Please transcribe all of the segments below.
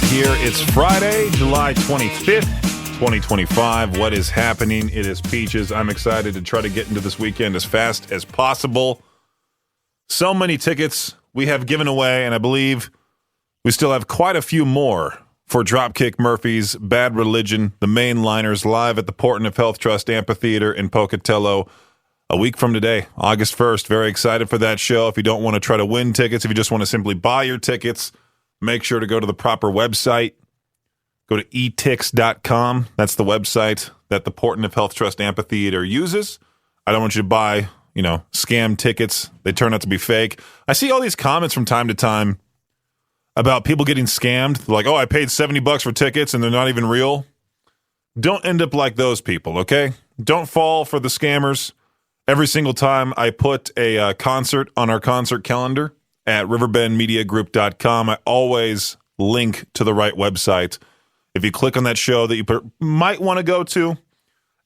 out here. It's Friday, July 25th, 2025. What is happening? It is Peaches. I'm excited to try to get into this weekend as fast as possible. So many tickets we have given away, and I believe we still have quite a few more for Dropkick Murphys, Bad Religion, the Mainliners, live at the Portland Health Trust Amphitheater in Pocatello a week from today, August 1st. Very excited for that show. If you don't want to try to win tickets, if you just want to simply buy your tickets, make sure to go to the proper website. Go to etix.com. That's the website that the Portland Health Trust Amphitheater uses. I don't want you to buy, scam tickets. They turn out to be fake. I see all these comments from time to time about people getting scammed. They're like, I paid $70 for tickets and they're not even real. Don't end up like those people, okay? Don't fall for the scammers. Every single time I put a concert on our concert calendar at riverbendmediagroup.com, I always link to the right website. If you click on that show that you might want to go to,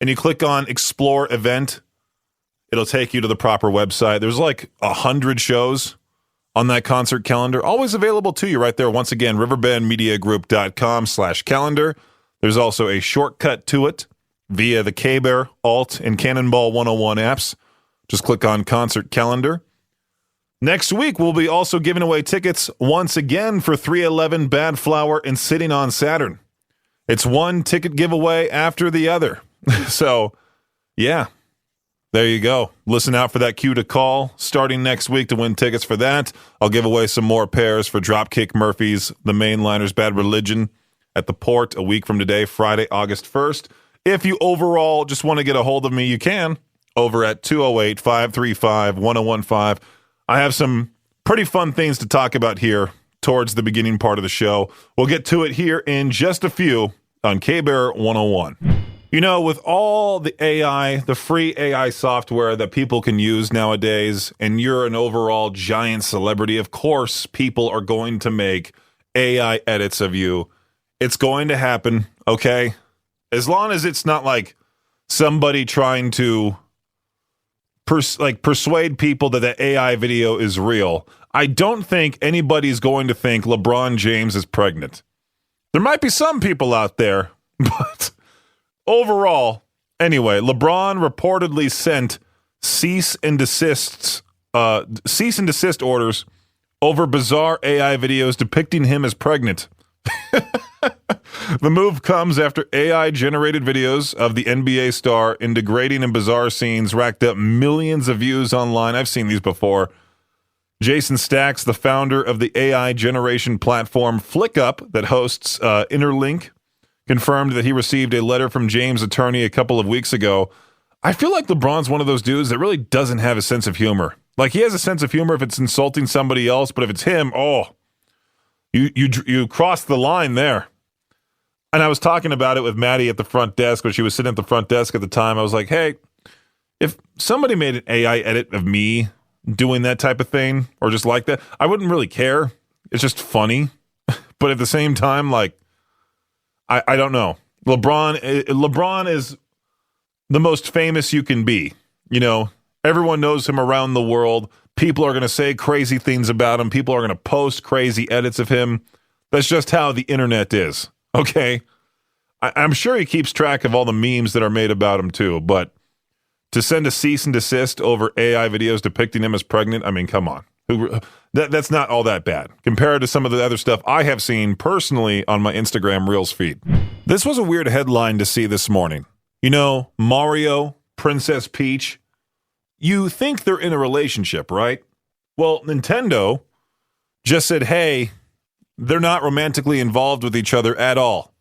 and you click on Explore Event, it'll take you to the proper website. There's like 100 shows on that concert calendar, always available to you right there. Once again, riverbendmediagroup.com/calendar. There's also a shortcut to it via the K-Bear, Alt, and Cannonball 101 apps. Just click on Concert Calendar. Next week, we'll be also giving away tickets once again for 311 Bad Flower and Sitting on Saturn. It's one ticket giveaway after the other. So, yeah, there you go. Listen out for that cue to call starting next week to win tickets for that. I'll give away some more pairs for Dropkick Murphys, the Mainliners, Bad Religion at the Port a week from today, Friday, August 1st. If you overall just want to get a hold of me, you can over at 208-535-1015. I have some pretty fun things to talk about here towards the beginning part of the show. We'll get to it here in just a few on K-Bear 101. With all the AI, the free AI software that people can use nowadays, and you're an overall giant celebrity, of course, people are going to make AI edits of you. It's going to happen, okay? As long as it's not like somebody trying to persuade people that the AI video is real. I don't think anybody's going to think LeBron James is pregnant. There might be some people out there, but overall, anyway, LeBron reportedly sent cease and desist orders over bizarre AI videos depicting him as pregnant. The move comes after AI-generated videos of the NBA star in degrading and bizarre scenes racked up millions of views online. I've seen these before. Jason Stacks, the founder of the AI generation platform FlickUp that hosts Interlink, confirmed that he received a letter from James' attorney a couple of weeks ago. I feel like LeBron's one of those dudes that really doesn't have a sense of humor. Like, he has a sense of humor if it's insulting somebody else, but if it's him, you crossed the line there. And I was talking about it with Maddie at the front desk when she was sitting at the front desk at the time. I was like, hey, if somebody made an AI edit of me doing that type of thing or just like that, I wouldn't really care. It's just funny. But at the same time, like, I don't know. LeBron is the most famous you can be. Everyone knows him around the world. People are going to say crazy things about him. People are going to post crazy edits of him. That's just how the internet is. Okay, I'm sure he keeps track of all the memes that are made about him too, but to send a cease and desist over AI videos depicting him as pregnant, I mean, come on. That's not all that bad compared to some of the other stuff I have seen personally on my Instagram Reels feed. This was a weird headline to see this morning. Mario, Princess Peach, you think they're in a relationship, right? Well, Nintendo just said, hey, they're not romantically involved with each other at all.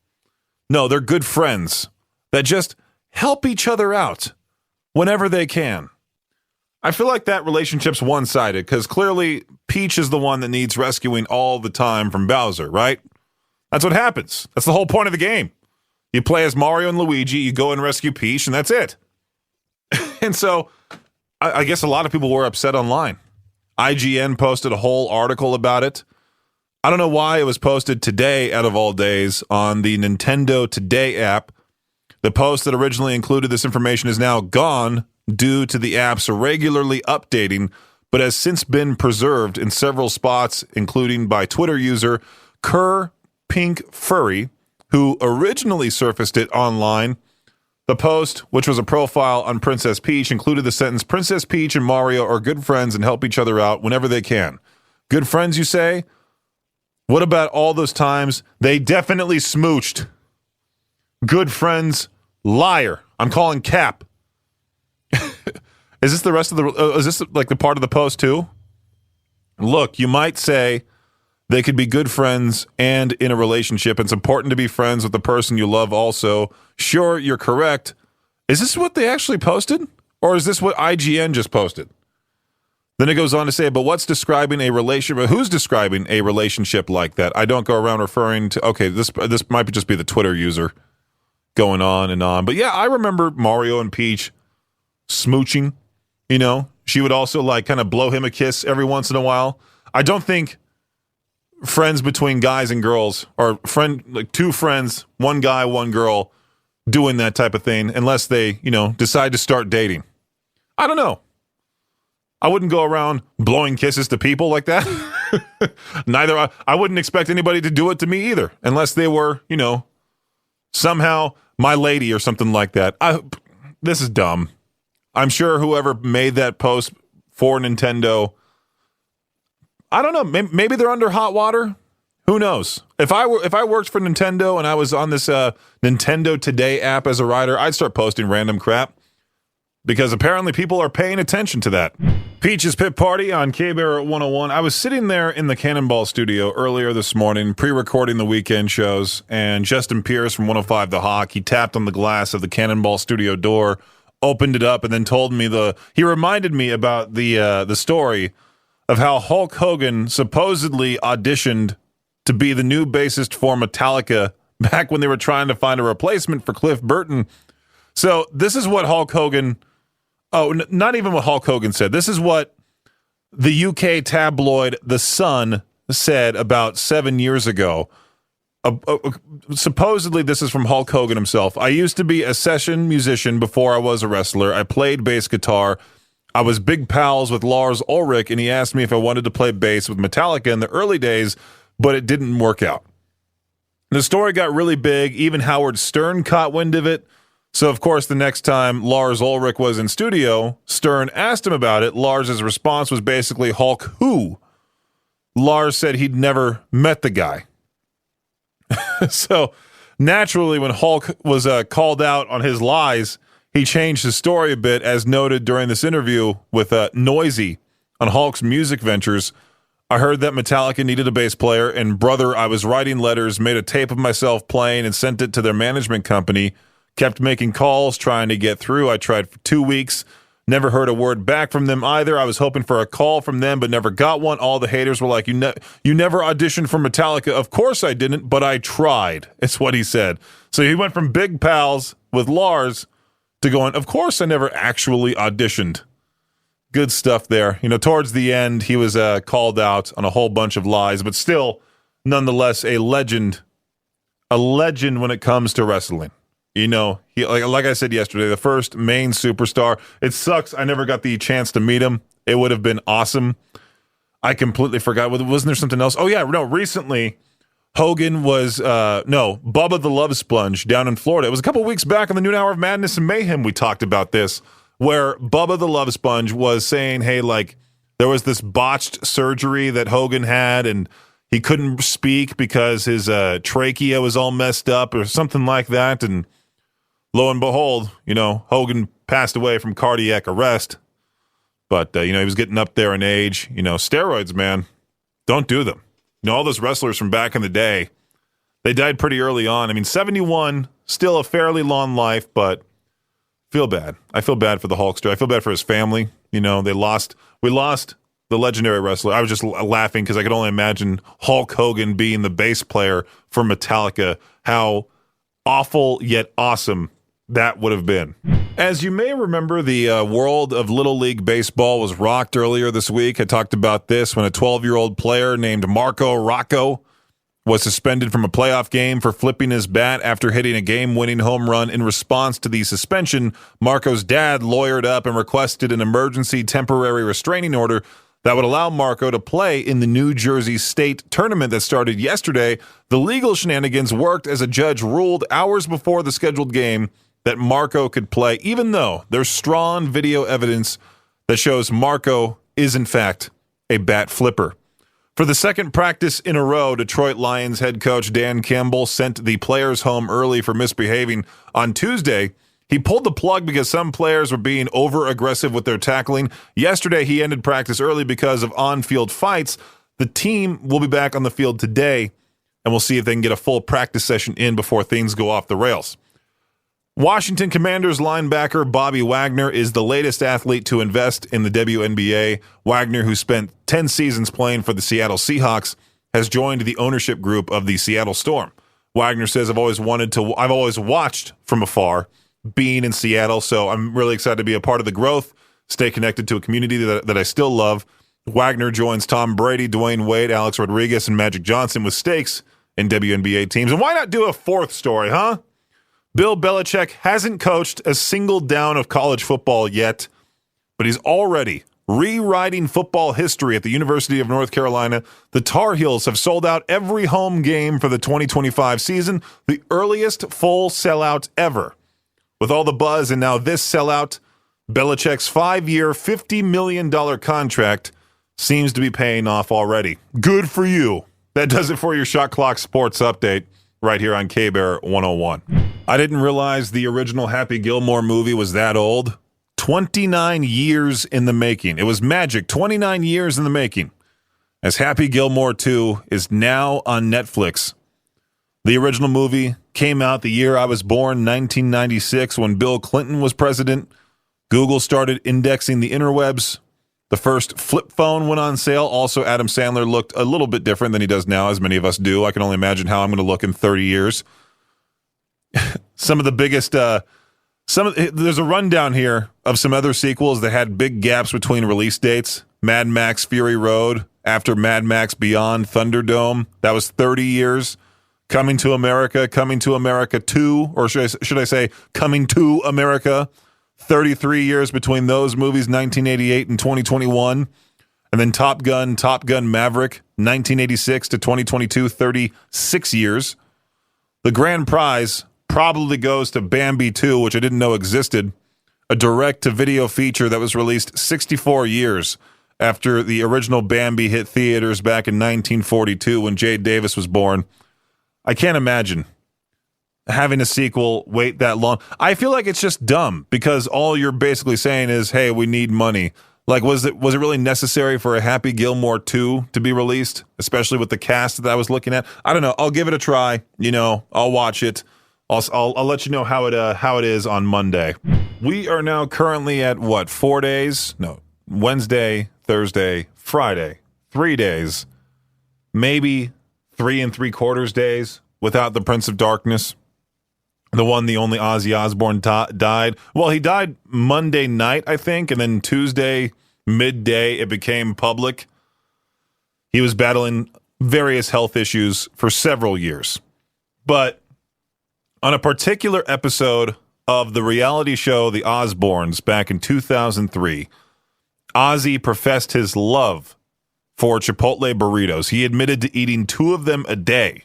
No, they're good friends that just help each other out whenever they can. I feel like that relationship's one-sided because clearly Peach is the one that needs rescuing all the time from Bowser, right? That's what happens. That's the whole point of the game. You play as Mario and Luigi, you go and rescue Peach, and that's it. And so I guess a lot of people were upset online. IGN posted a whole article about it. I don't know why it was posted today, out of all days, on the Nintendo Today app. The post that originally included this information is now gone due to the app's regularly updating, but has since been preserved in several spots, including by Twitter user Kerr Pink Furry, who originally surfaced it online. The post, which was a profile on Princess Peach, included the sentence, Princess Peach and Mario are good friends and help each other out whenever they can. Good friends, you say? What about all those times they definitely smooched? Good friends, liar. I'm calling cap. Is this the rest of the, is this like the part of the post too? Look, you might say they could be good friends and in a relationship. It's important to be friends with the person you love also. Sure, you're correct. Is this what they actually posted? Or is this what IGN just posted? Then it goes on to say, but what's describing a relationship? Who's describing a relationship like that? I don't go around referring to, okay, this might just be the Twitter user going on and on. But yeah, I remember Mario and Peach smooching. You know, she would also like kind of blow him a kiss every once in a while. I don't think friends between guys and girls, or two friends, one guy, one girl, doing that type of thing, unless they, decide to start dating. I don't know. I wouldn't go around blowing kisses to people like that. Neither. I wouldn't expect anybody to do it to me either, unless they were, somehow my lady or something like that. This is dumb. I'm sure whoever made that post for Nintendo, I don't know. Maybe they're under hot water. Who knows? If I worked for Nintendo and I was on this Nintendo Today app as a writer, I'd start posting random crap because apparently people are paying attention to that. Peach's Pit Party on K-Bear 101. I was sitting there in the Cannonball studio earlier this morning, pre-recording the weekend shows, and Justin Pierce from 105 The Hawk, he tapped on the glass of the Cannonball studio door, opened it up, and then told me he reminded me about the story of how Hulk Hogan supposedly auditioned to be the new bassist for Metallica back when they were trying to find a replacement for Cliff Burton. So this is what Hulk Hogan... Oh, not even what Hulk Hogan said. This is what the UK tabloid The Sun said about 7 years ago. Supposedly, this is from Hulk Hogan himself. I used to be a session musician before I was a wrestler. I played bass guitar. I was big pals with Lars Ulrich, and he asked me if I wanted to play bass with Metallica in the early days, but it didn't work out. The story got really big. Even Howard Stern caught wind of it. So, of course, the next time Lars Ulrich was in studio, Stern asked him about it. Lars's response was basically, Hulk who? Lars said he'd never met the guy. So, naturally, when Hulk was called out on his lies, he changed his story a bit, as noted during this interview with Noisy on Hulk's music ventures. I heard that Metallica needed a bass player, and brother, I was writing letters, made a tape of myself playing, and sent it to their management company. Kept making calls, trying to get through. I tried for 2 weeks. Never heard a word back from them either. I was hoping for a call from them, but never got one. All the haters were like, you never auditioned for Metallica. Of course I didn't, but I tried. It's what he said. So he went from big pals with Lars to going, of course I never actually auditioned. Good stuff there. Towards the end, he was called out on a whole bunch of lies, but still, nonetheless, a legend when it comes to wrestling. He, like I said yesterday, the first main superstar. It sucks I never got the chance to meet him. It would have been awesome. I completely forgot. Wasn't there something else? Oh, yeah. No, recently, Hogan was, Bubba the Love Sponge down in Florida. It was a couple weeks back on the Noon Hour of Madness and Mayhem we talked about this, where Bubba the Love Sponge was saying, hey, like, there was this botched surgery that Hogan had, and he couldn't speak because his trachea was all messed up or something like that, and lo and behold, Hogan passed away from cardiac arrest. But, he was getting up there in age. Steroids, man, don't do them. All those wrestlers from back in the day, they died pretty early on. I mean, 71, still a fairly long life, but feel bad. I feel bad for the Hulkster. I feel bad for his family. We lost the legendary wrestler. I was just laughing because I could only imagine Hulk Hogan being the bass player for Metallica. How awful yet awesome that would have been. As you may remember, the world of Little League Baseball was rocked earlier this week. I talked about this when a 12-year-old player named Marco Rocco was suspended from a playoff game for flipping his bat after hitting a game-winning home run. In response to the suspension, Marco's dad lawyered up and requested an emergency temporary restraining order. that would allow Marco to play in the New Jersey State tournament that started yesterday. The legal shenanigans worked as a judge ruled hours before the scheduled game that Marco could play, even though there's strong video evidence that shows Marco is, in fact, a bat flipper. For the second practice in a row, Detroit Lions head coach Dan Campbell sent the players home early for misbehaving. On Tuesday, he pulled the plug because some players were being over-aggressive with their tackling. Yesterday, he ended practice early because of on-field fights. The team will be back on the field today, and we'll see if they can get a full practice session in before things go off the rails. Washington Commanders linebacker Bobby Wagner is the latest athlete to invest in the WNBA. Wagner, who spent 10 seasons playing for the Seattle Seahawks, has joined the ownership group of the Seattle Storm. Wagner says, I've always watched from afar being in Seattle, so I'm really excited to be a part of the growth, stay connected to a community that I still love. Wagner joins Tom Brady, Dwayne Wade, Alex Rodriguez, and Magic Johnson with stakes in WNBA teams. And why not do a fourth story, huh? Bill Belichick hasn't coached a single down of college football yet, but he's already rewriting football history at the University of North Carolina. The Tar Heels have sold out every home game for the 2025 season, the earliest full sellout ever. With all the buzz and now this sellout, Belichick's 5-year, $50 million contract seems to be paying off already. Good for you. That does it for your Shot Clock Sports Update right here on K-Bear 101. I didn't realize the original Happy Gilmore movie was that old. 29 years in the making. It was magic. 29 years in the making. As Happy Gilmore 2 is now on Netflix. The original movie came out the year I was born, 1996, when Bill Clinton was president. Google started indexing the interwebs. The first flip phone went on sale. Also, Adam Sandler looked a little bit different than he does now, as many of us do. I can only imagine how I'm going to look in 30 years. Some of the biggest, there's a rundown here of some other sequels that had big gaps between release dates. Mad Max Fury Road, after Mad Max Beyond Thunderdome, that was 30 years. Coming to America 2, or should I say Coming to America, 33 years between those movies, 1988 and 2021. And then Top Gun Maverick, 1986 to 2022, 36 years. The grand prize probably goes to Bambi 2, which I didn't know existed, a direct-to-video feature that was released 64 years after the original Bambi hit theaters back in 1942 when Jade Davis was born. I can't imagine having a sequel wait that long. I feel like it's just dumb because all you're basically saying is, hey, we need money. Like, was it really necessary for a Happy Gilmore 2 to be released, especially with the cast that I was looking at? I don't know. I'll give it a try. I'll watch it. I'll let you know how it is on Monday. We are now currently at 4 days? No, Wednesday, Thursday, Friday. 3 days. Maybe 3 3/4 days without the Prince of Darkness. The only Ozzy Osbourne died. Well, he died Monday night, I think, and then Tuesday midday it became public. He was battling various health issues for several years. But on a particular episode of the reality show The Osbournes back in 2003, Ozzy professed his love for Chipotle burritos. He admitted to eating 2 of them a day,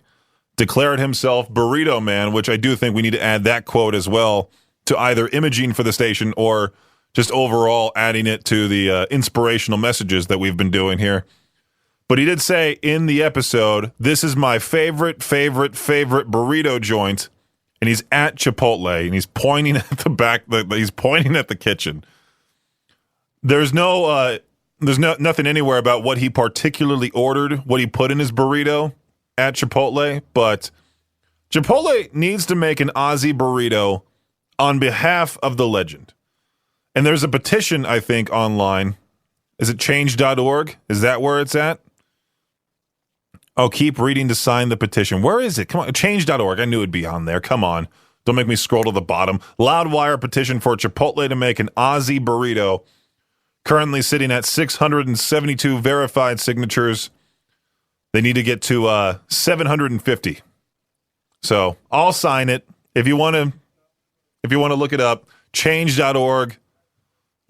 declared himself Burrito Man, which I do think we need to add that quote as well to either imaging for the station or just overall adding it to the inspirational messages that we've been doing here. But he did say in the episode, this is my favorite burrito joint, and he's at Chipotle, and he's pointing at the back, he's pointing at the kitchen. There's nothing anywhere about what he particularly ordered, what he put in his burrito at Chipotle, but Chipotle needs to make an Ozzy burrito on behalf of the legend. And there's a petition, I think, online. Is it change.org? Is that where it's at? Oh, keep reading to sign the petition. Where is it? Come on, change.org. I knew it'd be on there. Come on. Don't make me scroll to the bottom. Loudwire petition for Chipotle to make an Ozzy burrito. Currently sitting at 672 verified signatures. They need to get to 750. So I'll sign it. If you want to look it up, change.org.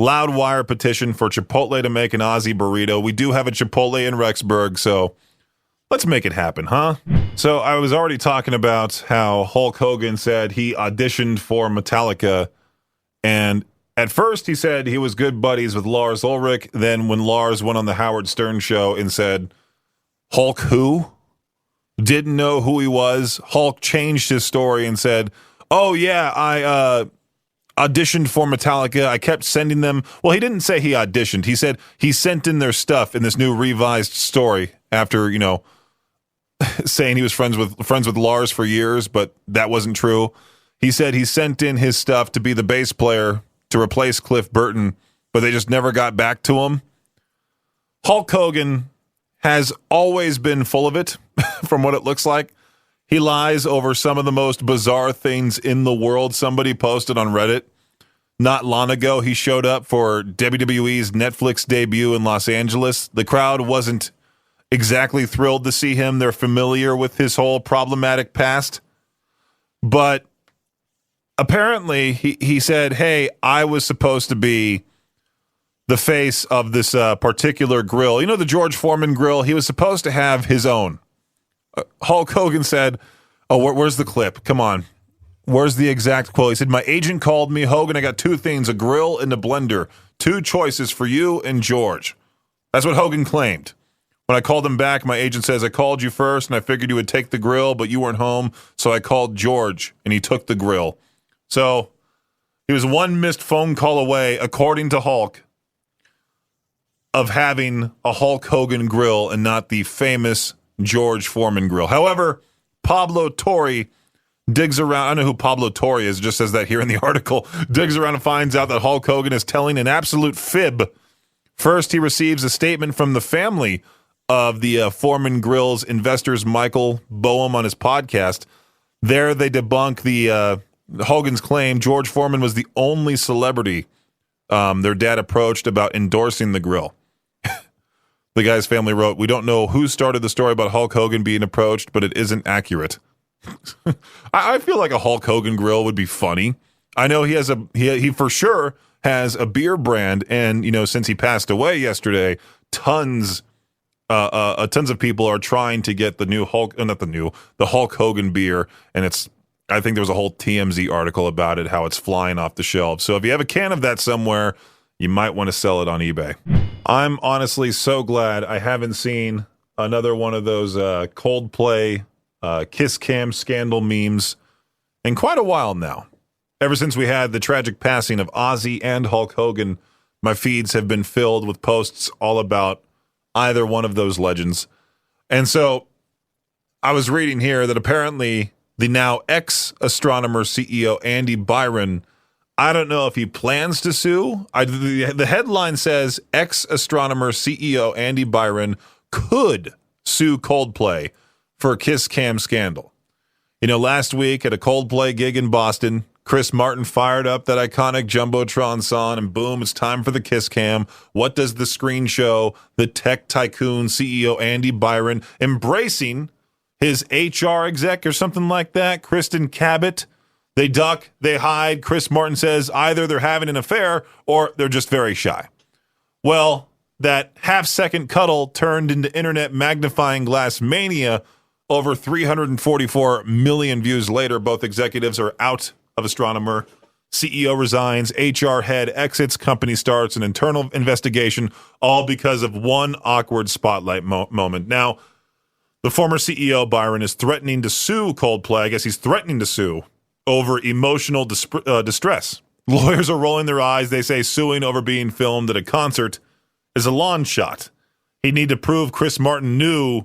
Loudwire petition for Chipotle to make an Ozzy burrito. We do have a Chipotle in Rexburg, so let's make it happen, huh? So I was already talking about how Hulk Hogan said he auditioned for Metallica, and at first he said he was good buddies with Lars Ulrich. Then when Lars went on the Howard Stern show and said, Hulk who? Didn't know who he was. Hulk changed his story and said, oh yeah, I auditioned for Metallica. I kept sending them. Well, he didn't say he auditioned. He said he sent in their stuff in this new revised story after, saying he was friends with Lars for years, but that wasn't true. He said he sent in his stuff to be the bass player to replace Cliff Burton, but they just never got back to him. Hulk Hogan has always been full of it, from what it looks like. He lies over some of the most bizarre things in the world. Somebody posted on Reddit not long ago, he showed up for WWE's Netflix debut in Los Angeles. The crowd wasn't exactly thrilled to see him. They're familiar with his whole problematic past. But apparently, he said, hey, I was supposed to be the face of this particular grill. You know, the George Foreman grill? He was supposed to have his own. Hulk Hogan said, oh, where's the clip? Come on. Where's the exact quote? He said, my agent called me, Hogan, I got two things, a grill and a blender. Two choices for you and George. That's what Hogan claimed. When I called him back, my agent says, I called you first and I figured you would take the grill, but you weren't home. So I called George and he took the grill. So he was one missed phone call away, according to Hulk, of having a Hulk Hogan grill and not the famous George Foreman grill. However, Pablo Torre digs around. I don't know who Pablo Torre is, just says that here in the article. Digs around and finds out that Hulk Hogan is telling an absolute fib. First, he receives a statement from the family of the Foreman Grill's investors, Michael Boehm, on his podcast. There, they debunk the Hogan's claim George Foreman was the only celebrity their dad approached about endorsing the grill. The guy's family wrote, we don't know who started the story about Hulk Hogan being approached, but it isn't accurate. I feel like a Hulk Hogan grill would be funny. I know he has he for sure has a beer brand, and since he passed away yesterday, tons of people are trying to get the new the Hulk Hogan beer, and I think there was a whole TMZ article about it, how it's flying off the shelves. So if you have a can of that somewhere, you might want to sell it on eBay. I'm honestly so glad I haven't seen another one of those Coldplay kiss cam scandal memes in quite a while now. Ever since we had the tragic passing of Ozzy and Hulk Hogan, my feeds have been filled with posts all about either one of those legends. And so I was reading here that apparently the now ex-astronomer CEO Andy Byron, I don't know if he plans to sue. The headline says ex-astronomer CEO Andy Byron could sue Coldplay for kiss cam scandal. Last week at a Coldplay gig in Boston, Chris Martin fired up that iconic Jumbotron song, and boom, it's time for the kiss cam. What does the screen show? The tech tycoon CEO Andy Byron embracing his HR exec or something like that, Kristen Cabot. They duck, they hide. Chris Martin says either they're having an affair or they're just very shy. Well, that half-second cuddle turned into internet magnifying glass mania. Over 344 million views later, both executives are out of Astronomer. CEO resigns, HR head exits, company starts an internal investigation, all because of one awkward spotlight moment. Now, the former CEO, Byron, is threatening to sue Coldplay. I guess he's threatening to sue over emotional distress. Lawyers are rolling their eyes. They say suing over being filmed at a concert is a lawn shot. He'd need to prove Chris Martin knew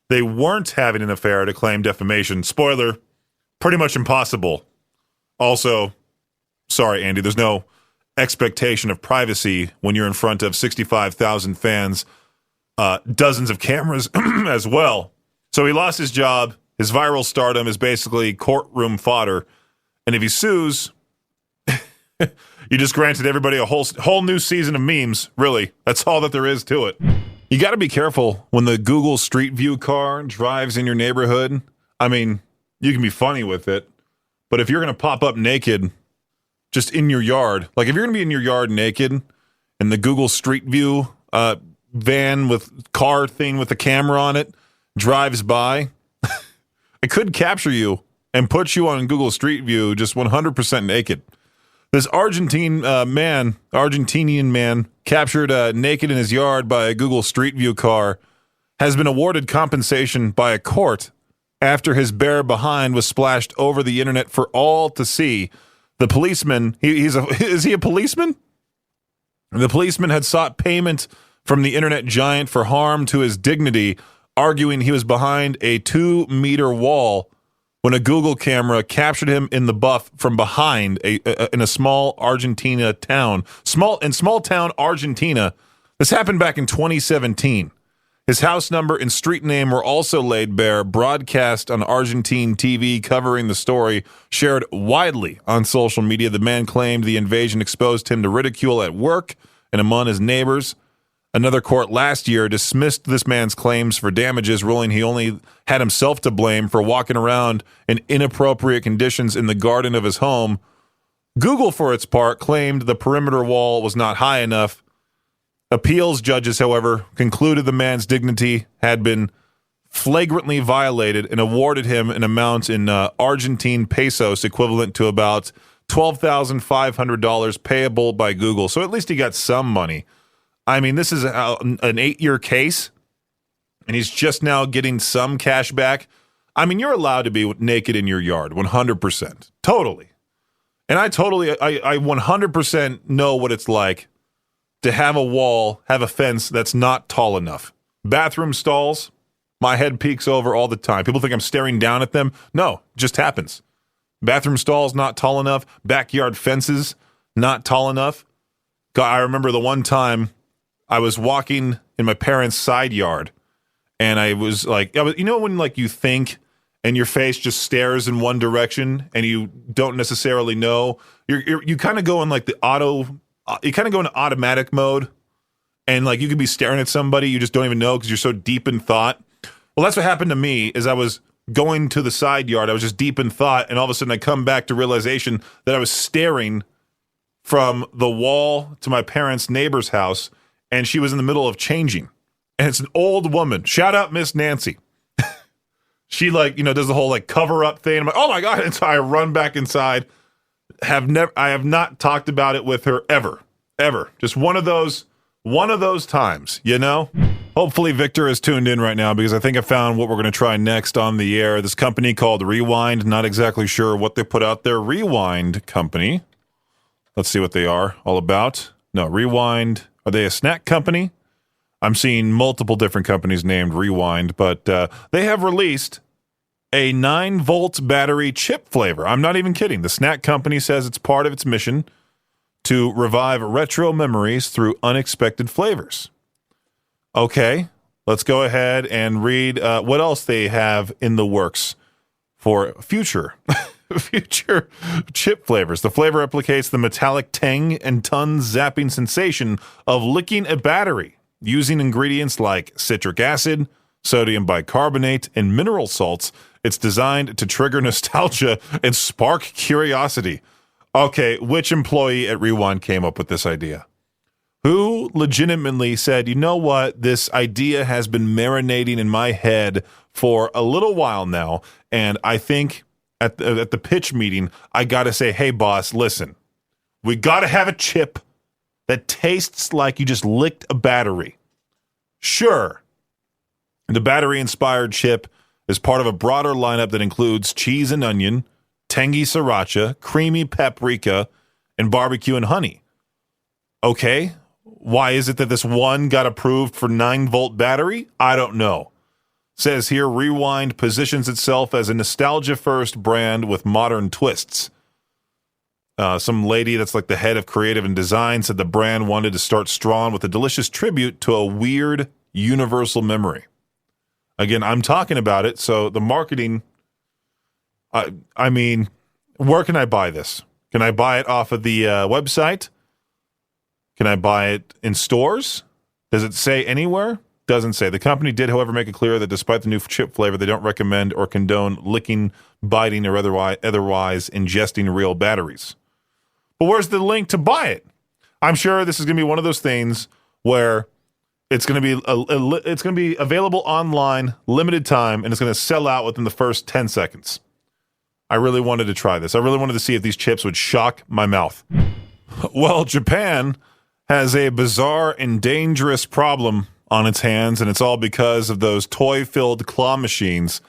they weren't having an affair to claim defamation. Spoiler, pretty much impossible. Also, sorry, Andy, there's no expectation of privacy when you're in front of 65,000 fans, dozens of cameras as well. So he lost his job. His viral stardom is basically courtroom fodder. And if he sues, you just granted everybody a whole new season of memes, really. That's all that there is to it. You got to be careful when the Google Street View car drives in your neighborhood. I mean, you can be funny with it, but if you're going to pop up naked just in your yard, like if you're going to be in your yard naked, and the Google Street View van with car thing with the camera on it drives by, it could capture you and put you on Google Street View just 100% naked. This Argentinian man captured naked in his yard by a Google Street View car has been awarded compensation by a court after his bare behind was splashed over the internet for all to see. The policeman, is he a policeman? The policeman had sought payment from the internet giant for harm to his dignity, arguing he was behind a 2-meter wall when a Google camera captured him in the buff from behind in a small Argentina town. Small town Argentina. This happened back in 2017. His house number and street name were also laid bare, broadcast on Argentine TV covering the story, shared widely on social media. The man claimed the invasion exposed him to ridicule at work and among his neighbors. Another court last year dismissed this man's claims for damages, ruling he only had himself to blame for walking around in inappropriate conditions in the garden of his home. Google, for its part, claimed the perimeter wall was not high enough. Appeals judges, however, concluded the man's dignity had been flagrantly violated and awarded him an amount in Argentine pesos equivalent to about $12,500 payable by Google. So at least he got some money. I mean, this is an 8-year case, and he's just now getting some cash back. I mean, you're allowed to be naked in your yard, 100%. Totally. And I 100% know what it's like to have a wall, have a fence that's not tall enough. Bathroom stalls, my head peeks over all the time. People think I'm staring down at them. No, it just happens. Bathroom stalls not tall enough. Backyard fences not tall enough. God, I remember the one time I was walking in my parents' side yard, and I was like, you know when like you think and your face just stares in one direction and you don't necessarily know, you kind of go in like you kind of go into automatic mode, and like you could be staring at somebody you just don't even know because you're so deep in thought. Well, that's what happened to me. Is I was going to the side yard, I was just deep in thought, and all of a sudden I come back to realization that I was staring from the wall to my parents' neighbor's house, and she was in the middle of changing. And it's an old woman. Shout out Miss Nancy. She does the whole cover up thing. I'm like, oh my God. And so I run back inside. I have not talked about it with her ever. Just one of those times, Hopefully Victor is tuned in right now, because I think I found what we're going to try next on the air. This company called Rewind. Not exactly sure what they put out there. Rewind company. Let's see what they are all about. No, Rewind. Are they a snack company? I'm seeing multiple different companies named Rewind, but they have released a 9-volt battery chip flavor. I'm not even kidding. The snack company says it's part of its mission to revive retro memories through unexpected flavors. Okay, let's go ahead and read what else they have in the works for future chip flavors. The flavor replicates the metallic tang and tongue zapping sensation of licking a battery using ingredients like citric acid, sodium bicarbonate, and mineral salts. It's designed to trigger nostalgia and spark curiosity. Okay, which employee at Rewind came up with this idea? Who legitimately said, you know what, this idea has been marinating in my head for a little while now, and I think at the pitch meeting, I got to say, hey, boss, listen, we got to have a chip that tastes like you just licked a battery. Sure. The battery-inspired chip is part of a broader lineup that includes cheese and onion, tangy sriracha, creamy paprika, and barbecue and honey. Okay, why is it that this one got approved for 9-volt battery? I don't know. Says here, Rewind positions itself as a nostalgia-first brand with modern twists. Some lady that's like the head of creative and design said the brand wanted to start strong with a delicious tribute to a weird universal memory. Again, I'm talking about it, so the marketing, I mean, where can I buy this? Can I buy it off of the website? Can I buy it in stores? Does it say anywhere? Doesn't say. The company did, however, make it clear that despite the new chip flavor, they don't recommend or condone licking, biting, or otherwise ingesting real batteries. But where's the link to buy it? I'm sure this is going to be one of those things where it's going to be available online, limited time, and it's going to sell out within the first 10 seconds. I really wanted to try this. I really wanted to see if these chips would shock my mouth. Well, Japan has a bizarre and dangerous problem on its hands, and it's all because of those toy-filled claw machines.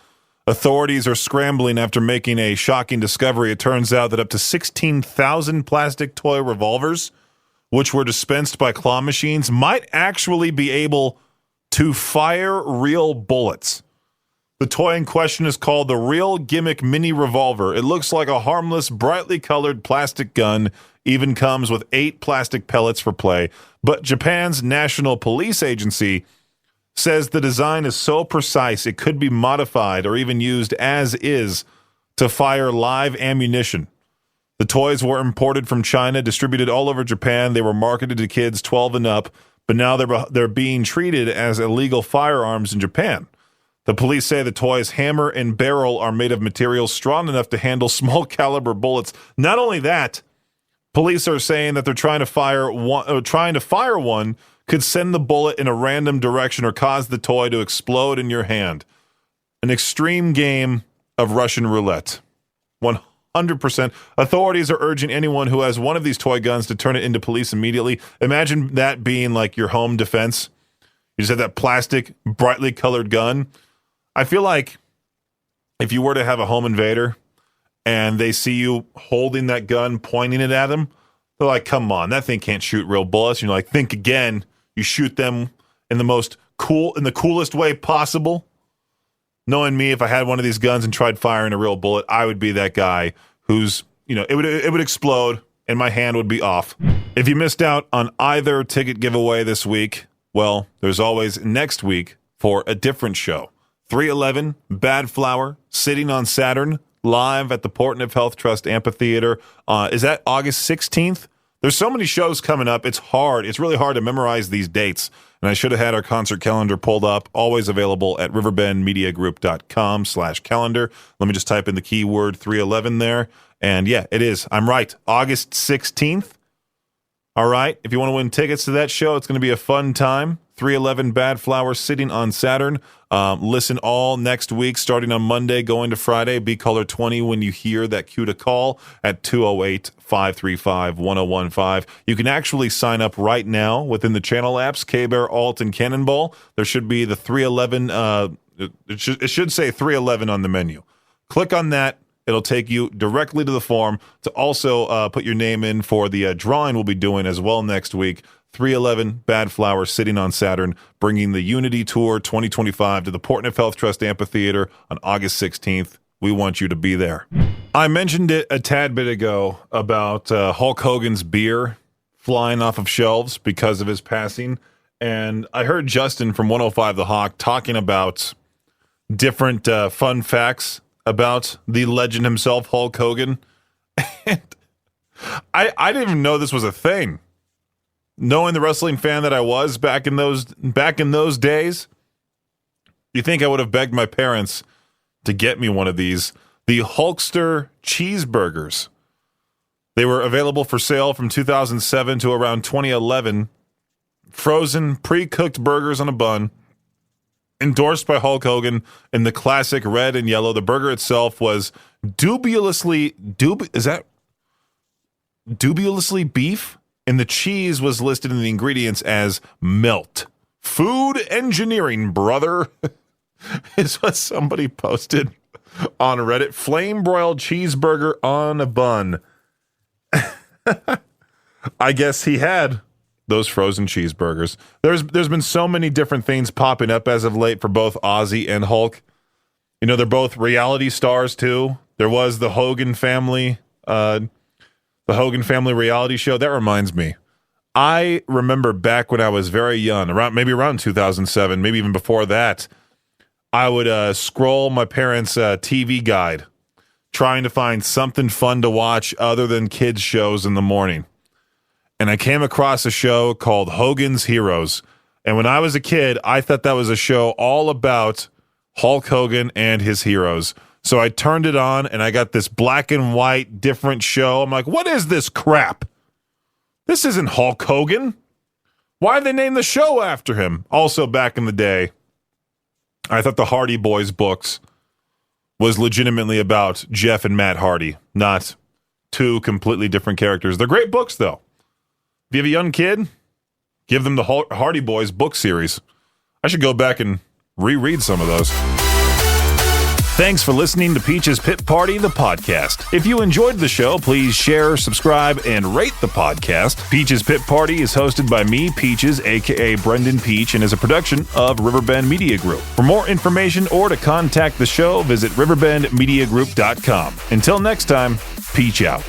Authorities are scrambling after making a shocking discovery. It turns out that up to 16,000 plastic toy revolvers, which were dispensed by claw machines, might actually be able to fire real bullets. The toy in question is called the Real Gimmick Mini Revolver. It looks like a harmless, brightly colored plastic gun, even comes with 8 plastic pellets for play. But Japan's National Police Agency says the design is so precise it could be modified or even used as is to fire live ammunition. The toys were imported from China, distributed all over Japan. They were marketed to kids 12 and up, but now they're being treated as illegal firearms in Japan. The police say the toy's hammer and barrel are made of materials strong enough to handle small caliber bullets. Not only that, police are saying that they're trying to fire one could send the bullet in a random direction or cause the toy to explode in your hand. An extreme game of Russian roulette. 100%. Authorities are urging anyone who has one of these toy guns to turn it into police immediately. Imagine that being like your home defense. You just have that plastic, brightly colored gun. I feel like if you were to have a home invader and they see you holding that gun, pointing it at them, they're like, come on, that thing can't shoot real bullets. And you're like, think again. You shoot them in the coolest way possible. Knowing me, if I had one of these guns and tried firing a real bullet, I would be that guy who's, it would explode and my hand would be off. If you missed out on either ticket giveaway this week, well, there's always next week for a different show. 311 Bad Flower, sitting on Saturn, live at the Portneuf Health Trust Amphitheater. Is that August 16th? There's so many shows coming up. It's hard. It's really hard to memorize these dates. And I should have had our concert calendar pulled up. Always available at riverbendmediagroup.com/calendar. Let me just type in the keyword 311 there. And yeah, it is. I'm right. August 16th. All right. If you want to win tickets to that show, it's going to be a fun time. 311 Bad Flower, sitting on Saturn. Listen all next week, starting on Monday, going to Friday. Be caller 20 when you hear that cue to call at 208-535-1015. You can actually sign up right now within the channel apps, K-Bear, Alt, and Cannonball. There should be the 311. It should say 311 on the menu. Click on that. It'll take you directly to the form to also put your name in for the drawing we'll be doing as well next week. 311 Bad Flower, sitting on Saturn, bringing the Unity Tour 2025 to the Portneuf Health Trust Amphitheater on August 16th. We want you to be there. I mentioned it a tad bit ago about Hulk Hogan's beer flying off of shelves because of his passing. And I heard Justin from 105 The Hawk talking about different fun facts about the legend himself, Hulk Hogan. And I didn't even know this was a thing. Knowing the wrestling fan that I was back in those days, you think I would have begged my parents to get me one of these, the Hulkster cheeseburgers. They were available for sale from 2007 to around 2011. Frozen, pre-cooked burgers on a bun, endorsed by Hulk Hogan in the classic red and yellow. The burger itself was dubiously beef? And the cheese was listed in the ingredients as melt. Food engineering, brother, is what somebody posted on Reddit. Flame broiled cheeseburger on a bun. I guess he had those frozen cheeseburgers. There's been so many different things popping up as of late for both Ozzy and Hulk. They're both reality stars too. There was the Hogan family reality show. That reminds me. I remember back when I was very young, around 2007, maybe even before that, I would scroll my parents' TV guide, trying to find something fun to watch other than kids' shows in the morning. And I came across a show called Hogan's Heroes. And when I was a kid, I thought that was a show all about Hulk Hogan and his heroes. So I turned it on, and I got this black and white different show. I'm like, what is this crap? This isn't Hulk Hogan. Why'd they name the show after him? Also, back in the day, I thought the Hardy Boys books was legitimately about Jeff and Matt Hardy, not two completely different characters. They're great books, though. If you have a young kid, give them the Hardy Boys book series. I should go back and reread some of those. Thanks for listening to Peach's Pit Party, the podcast. If you enjoyed the show, please share, subscribe, and rate the podcast. Peach's Pit Party is hosted by me, Peaches, a.k.a. Brendan Peach, and is a production of Riverbend Media Group. For more information or to contact the show, visit riverbendmediagroup.com. Until next time, Peach out.